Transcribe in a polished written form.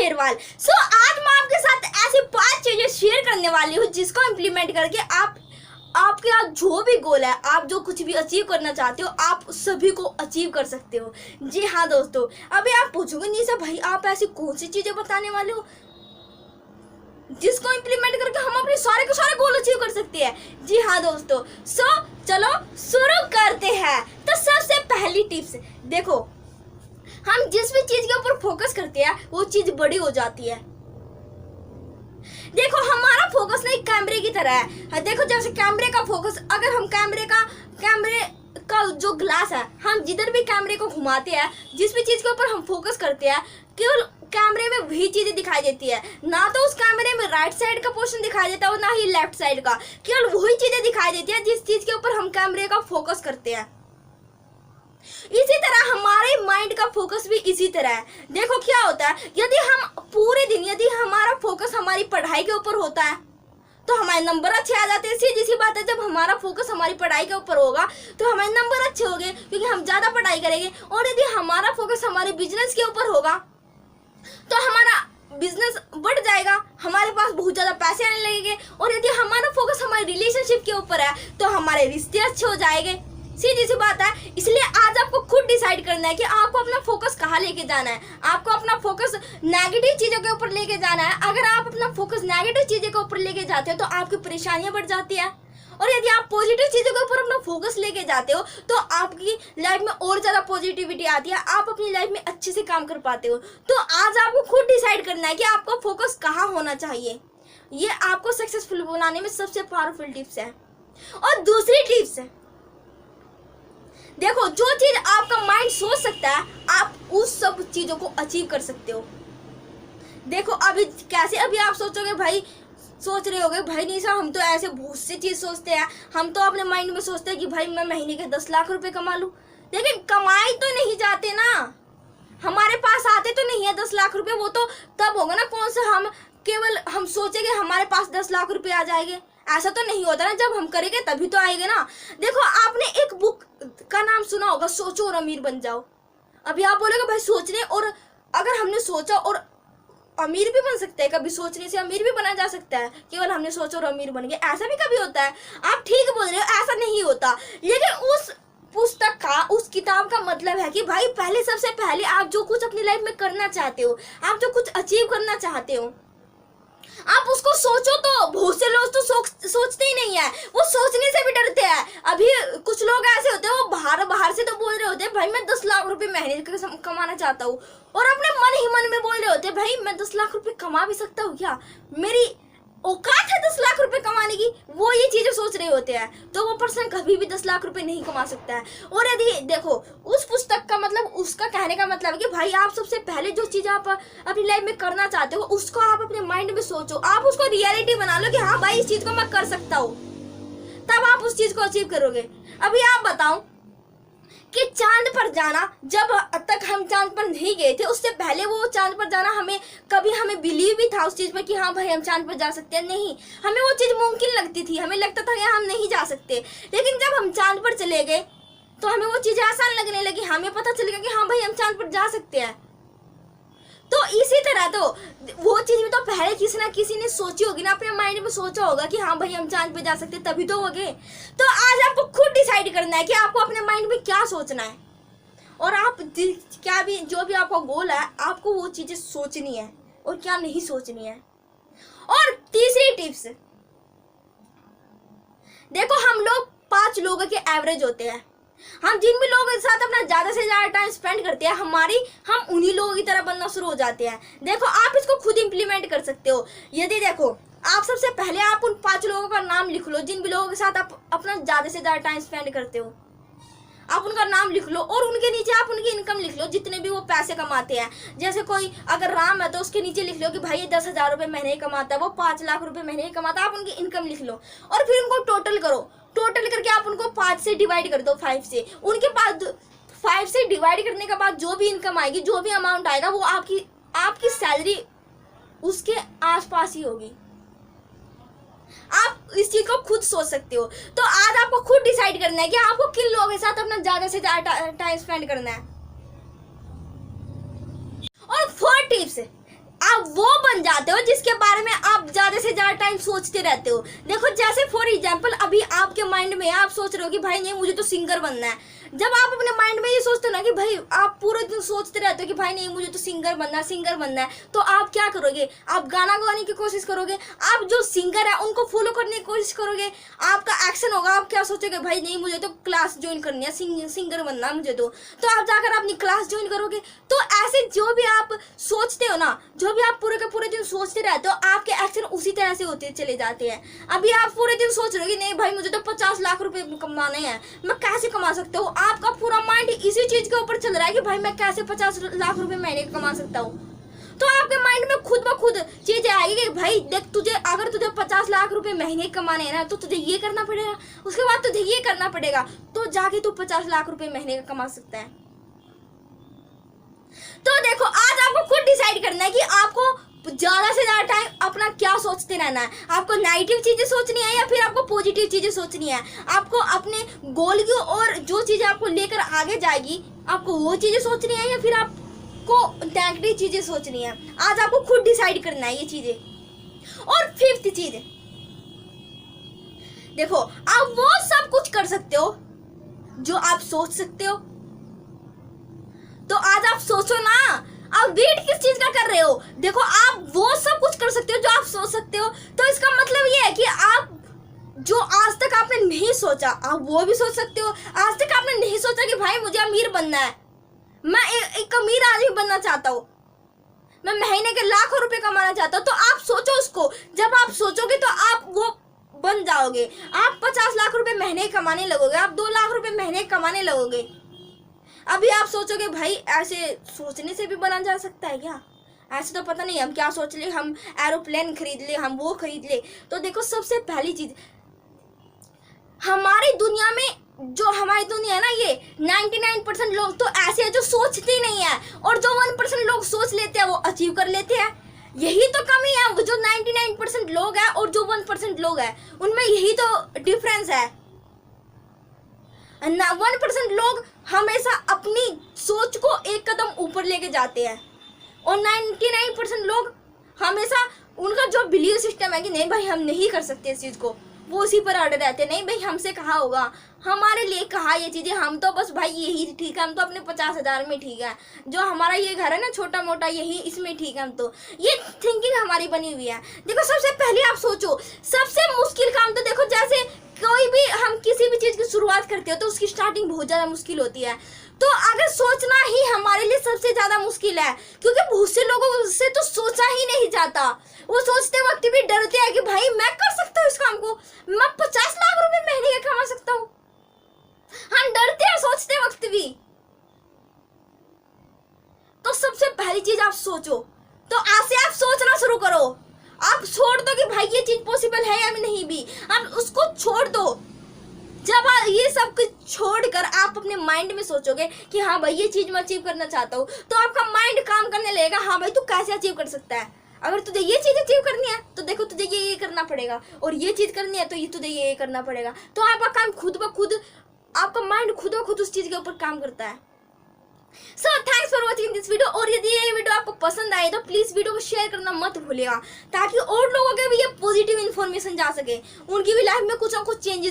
अग्रवाल। आज मैं आपके साथ ऐसी 5 चीजें शेयर करने वाली हूँ जिसको इम्प्लीमेंट करके आपके आज जो भी गोल है, आप जो कुछ भी अचीव करना चाहते हो, आप सभी को अचीव कर सकते हो। जी हाँ दोस्तों, अभी आप पूछोगे निशा भाई आप ऐसी कौन सी चीजें बताने वाले हो जिसको इम्प्लीमेंट करके हम अपने सारे के सारे गोल अचीव कर सकते हैं। जी हाँ दोस्तों, चलो शुरू करते हैं। तो सबसे पहली टिप्स देखो, हम जिस भी चीज के ऊपर फोकस करते हैं वो चीज बड़ी हो जाती है। देखो हमारा फोकस ना एक कैमरे की तरह है। देखो जैसे कैमरे का फोकस, अगर हम कैमरे का जो ग्लास है, हम जिधर भी कैमरे को घुमाते हैं, जिस भी चीज के ऊपर हम फोकस करते हैं, केवल कैमरे में वही चीजें दिखाई देती है। ना तो उस कैमरे में राइट साइड का पोर्शन दिखाई देता है और ना ही लेफ्ट साइड का, केवल वही चीजें दिखाई देती है जिस चीज के ऊपर हम कैमरे का फोकस करते हैं। इसी तरह हमारे माइंड का फोकस भी इसी तरह है। देखो क्या होता है, यदि हम पूरे दिन यदि हमारा फोकस हमारी पढ़ाई के ऊपर होता है तो हमारे नंबर अच्छे आ जाते हैं। सीधी सी बात है, जब हमारा फोकस हमारी पढ़ाई के ऊपर होगा तो हमारे नंबर अच्छे होंगे क्योंकि हम ज्यादा पढ़ाई करेंगे। और यदि हमारा फोकस हमारे बिजनेस के ऊपर होगा तो हमारा बिजनेस बढ़ जाएगा, हमारे पास बहुत ज्यादा पैसे आने लगेंगे। और यदि हमारा फोकस हमारे रिलेशनशिप के ऊपर है तो हमारे रिश्ते अच्छे हो जाएंगे। सीधी सी बात है। इसलिए आज आपको खुद डिसाइड करना है कि आपको अपना फोकस कहाँ लेके जाना है। आपको अपना फोकस नेगेटिव चीजों के ऊपर लेके जाना है। अगर आप अपना फोकस नेगेटिव चीजों के ऊपर लेके जाते हो तो आपकी परेशानियां बढ़ जाती है। और यदि आप पॉजिटिव चीजों के ऊपर अपना फोकस लेके जाते हो तो आपकी लाइफ में और ज्यादा पॉजिटिविटी आती है, आप अपनी लाइफ में अच्छे से काम कर पाते हो। तो आज आपको खुद डिसाइड करना है कि आपका फोकस कहाँ होना चाहिए। ये आपको सक्सेसफुल बनाने में सबसे पावरफुल टिप्स है। और दूसरी टिप्स है, देखो जो चीज आपका माइंड सोच सकता है आप उस सब चीजों को अचीव कर सकते हो। देखो अभी कैसे, अभी आप सोच रहे होगे भाई निशा हम तो ऐसे बहुत सी चीज सोचते हैं, हम तो अपने माइंड में सोचते हैं कि भाई मैं महीने के 10 लाख रुपए कमा लूं। लेकिन कमाई तो नहीं जाते ना, हमारे पास आते तो नहीं है 10 लाख रुपए। वो तो तब होगा ना कौन सा हम सोचेंगे हमारे पास 10 लाख रुपए आ जाएंगे। ऐसा तो नहीं होता ना, जब हम करेंगे तभी तो आएगा ना। देखो आपने एक बुक का नाम सुना होगा, सोचो और अमीर बन जाओ। अभी आप बोलोगे भाई सोचने, और अगर हमने सोचा और अमीर भी बन सकते हैं, कभी सोचने से अमीर भी बना जा सकता है, केवल हमने सोचा और अमीर बन गए, ऐसा भी कभी होता है। आप ठीक बोल रहे हो, ऐसा नहीं होता। लेकिन उस पुस्तक का, उस किताब का मतलब है कि भाई सबसे पहले आप जो कुछ अपनी लाइफ में करना चाहते हो, आप जो कुछ अचीव करना चाहते हो, आप उसको सोचो। तो बहुत से लोग तो सोचते ही नहीं है, वो सोचने से भी डरते हैं। अभी कुछ लोग ऐसे होते हैं, वो बाहर से तो बोल रहे होते हैं भाई मैं 10 लाख रुपए महीने का कमाना चाहता हूँ, और अपने मन ही मन में बोल रहे होते हैं भाई मैं 10 लाख रुपए कमा भी सकता हूँ क्या, मेरी औकात है 10 लाख रुपए कमाने की। वो ये चीजें सोच रहे होते हैं, तो वो पर्सन कभी भी 10 लाख रुपए नहीं कमा सकता है। और यदि देखो उस पुस्तक का मतलब, उसका कहने का मतलब है कि भाई आप सबसे पहले जो चीज आप अपनी लाइफ में करना चाहते हो उसको आप अपने माइंड में सोचो, आप उसको रियलिटी बना लो कि हाँ भाई इस चीज को मैं कर सकता हूँ, तब आप उस चीज को अचीव करोगे। अभी आप बताओ कि चांद पर जाना, जब तक हम चांद पर नहीं गए थे उससे पहले वो चांद पर जाना हमें बिलीव भी था उस चीज में कि हाँ भाई हम चांद पर जा सकते हैं। नहीं, हमें वो चीज मुमकिन लगती थी, हमें लगता था कि हम नहीं जा सकते। लेकिन जब हम चांद पर चले गए तो हमें वो चीजें आसान लगने लगी, हमें पता चल गया कि हाँ भाई हम चांद पर जा सकते हैं। तो इसी तरह तो वो चीज भी तो पहले किसी ना किसी ने सोची होगी ना, अपने माइंड में सोचा होगा कि हाँ भाई हम चांद पे जा सकते, तभी तो हो गए। तो आज आपको खुद डिसाइड करना है कि आपको अपने माइंड में क्या सोचना है, और आप क्या भी जो भी आपका गोल है आपको वो चीजें सोचनी है और क्या नहीं सोचनी है। और तीसरी टिप्स, देखो हम लोग 5 लोगों के एवरेज होते हैं। हम जिन भी लोगों के साथ अपना ज्यादा से ज्यादा टाइम स्पेंड करते हैं हम उन्हीं लोगों की तरह बनना शुरू हो जाते हैं। देखो आप इसको खुद इंप्लीमेंट कर सकते हो। यदि देखो आप सबसे पहले आप उन 5 लोगों का नाम लिख लो जिन भी लोगों के साथ आप अपना ज्यादा से ज्यादा टाइम स्पेंड करते हो, आप उनका नाम लिख लो और उनके नीचे आप उनकी इनकम लिख लो, जितने भी वो पैसे कमाते हैं। जैसे कोई अगर राम है तो उसके नीचे लिख लो कि भाई ये 10,000 रुपये महीने कमाता है, वो 5 लाख रुपए महीने कमाता है, आप उनकी इनकम लिख लो और फिर उनको टोटल करो। टोटल करके आप उनको 5 से डिवाइड कर दो, 5 से। उनके पास 5 से डिवाइड करने के बाद जो भी इनकम आएगी, जो भी अमाउंट आएगा, वो आपकी सैलरी उसके आसपास ही होगी। आप इस चीज को खुद सोच सकते हो। तो आज आपको खुद डिसाइड करना है कि आपको किन लोगों के साथ अपना ज्यादा से ज्यादा टाइम स्पेंड करना है। और 4 टिप्स, आप वो बन जाते हो जिसके बारे में आप ज्यादा से ज्यादा टाइम सोचते रहते हो। देखो जैसे फॉर एग्जांपल अभी आपके माइंड में आप सोच रहे हो कि भाई नहीं मुझे तो सिंगर बनना है। जब आप अपने माइंड में ये सोचते हो ना कि भाई आप पूरे दिन सोचते रहते हो कि भाई नहीं मुझे तो सिंगर बनना है, तो आप क्या करोगे? आप गाना गाने की कोशिश करोगे, आप जो सिंगर है उनको फॉलो करने की कोशिश करोगे, आपका एक्शन होगा। आप क्या सोचोगे? भाई नहीं मुझे तो क्लास ज्वाइन करनी है, सिंगर बनना है मुझे तो आप जाकर अपनी क्लास ज्वाइन करोगे। तो ऐसे जो भी आप सोचते हो ना, जो भी आप पूरे के पूरे दिन सोचते रहते हो, आपके एक्शन उसी तरह से होते चले जाते हैं। अभी आप पूरे दिन सोच रहे हो कि नहीं भाई मुझे तो 50 लाख रुपए कमाने हैं, मैं कैसे कमा सकता हूँ? आपका पूरा माइंड इसी चीज के ऊपर चल रहा है कि भाई मैं कैसे 50 लाख रुपए महीने कमा सकता हूँ। तो आपके माइंड में खुद ब खुद चीजें आएगी कि भाई देख तुझे अगर तुझे 50 लाख रुपए महीने कमाने हैं ना तो तुझे ये करना पड़ेगा, उसके बाद तुझे ये करना पड़ेगा, तो जाके तू 50 लाख रुपए महीने का कमा सकता है। तो देखो आज आपको खुद डिसाइड करना है कि आपको ज्यादा से ज्यादा टाइम अपना क्या सोचते रहना है। आपको नेगेटिव चीजें सोचनी है या फिर आपको पॉजिटिव चीजें सोचनी है? आपको अपने गोल की और जो चीजें आपको लेकर आगे जाएगी आपको वो चीजें सोचनी है या फिर आपको नेगेटिव चीजें सोचनी है? आज आपको खुद डिसाइड करना है ये चीजें। और फिफ्थ चीज, देखो आप वो सब कुछ कर सकते हो जो आप सोच सकते हो। तो आज आप सोचो ना, आप वेट किस चीज का कर रहे हो? देखो आप वो सब कुछ कर सकते हो जो आप सोच सकते हो, तो इसका मतलब ये है कि आप जो आज तक आपने नहीं सोचा आप वो भी सोच सकते हो। आज तक आपने नहीं सोचा कि भाई मुझे अमीर बनना है, मैं एक अमीर आदमी बनना चाहता हूँ, मैं महीने के लाखों रुपए कमाना चाहता हूँ, तो आप सोचो उसको। जब आप सोचोगे तो आप वो बन जाओगे। आप 50 लाख रुपए महीने कमाने लगोगे, आप 2 लाख रुपए महीने कमाने लगोगे। अभी आप सोचोगे भाई ऐसे सोचने से भी बना जा सकता है क्या? ऐसे तो पता नहीं हम क्या सोच ले, हम एरोप्लेन खरीद ले, हम वो खरीद ले। तो देखो सबसे पहली चीज, हमारी दुनिया में जो हमारी दुनिया है ना, ये 99% लोग तो ऐसे हैं जो सोचते ही नहीं है, और जो 1% लोग सोच लेते हैं वो अचीव कर लेते हैं। यही तो कमी है, वो जो 99% लोग हैं और जो 1% लोग हैं उनमें यही तो डिफरेंस है। 1% लोग हमेशा अपनी सोच को एक कदम ऊपर लेके जाते हैं और 99% लोग हमेशा उनका जो बिलीव सिस्टम है कि नहीं भाई हम नहीं कर सकते इस चीज को, वो उसी पर अड़े रहते हैं। नहीं भाई हमसे कहा होगा, हमारे लिए कहा ये चीजें, हम तो बस भाई यही ठीक है, हम तो अपने 50,000 में ठीक है, जो हमारा ये घर है ना छोटा मोटा यही इसमें ठीक है, हम तो ये थिंकिंग हमारी बनी हुई है। देखो सबसे पहले आप सोचो, सबसे मुश्किल काम तो देखो जैसे कोई भी हम किसी भी चीज की शुरुआत करते हो तो उसकी स्टार्टिंग बहुत ज्यादा मुश्किल होती है। तो अगर सोचना ही हमारे लिए सबसे ज्यादा मुश्किल है, क्योंकि बहुत से लोगों से तो सोचा ही नहीं जाता, वो सोचते वक्त भी डरते हैं कि भाई मैं कर सकता हूँ इस काम को, मैं 50 लाख रुपए महीने का कमा सकता हूँ। हम डरते हैं सोचते वक्त भी। तो सबसे पहली चीज आप सोचो, तो आज से आप सोचना शुरू करो। आप छोड़ दो कि भाई ये चीज पॉसिबल है या नहीं भी, आप उसको छोड़ दो। जब आप ये सब कुछ छोड़कर आप अपने माइंड में सोचोगे कि हाँ भाई ये चीज मैं अचीव करना चाहता हूँ, तो आपका माइंड काम करने लगेगा। हाँ भाई तू कैसे अचीव कर सकता है? अगर तुझे ये चीज अचीव करनी है तो देखो तुझे ये करना पड़ेगा, और ये चीज करनी है तो ये तुझे ये करना पड़ेगा। तो आपका काम खुद ब खुद, आपका माइंड खुद ब खुद उस चीज के ऊपर काम करता है। So thanks for watching this video. और यदि ये वीडियो आपको पसंद आए तो प्लीज वीडियो को शेयर करना मत भूलिएगा, ताकि और लोगों के भी ये पॉजिटिव इन्फॉर्मेशन जा सके, उनकी भी लाइफ में कुछ ना कुछ चेंजेस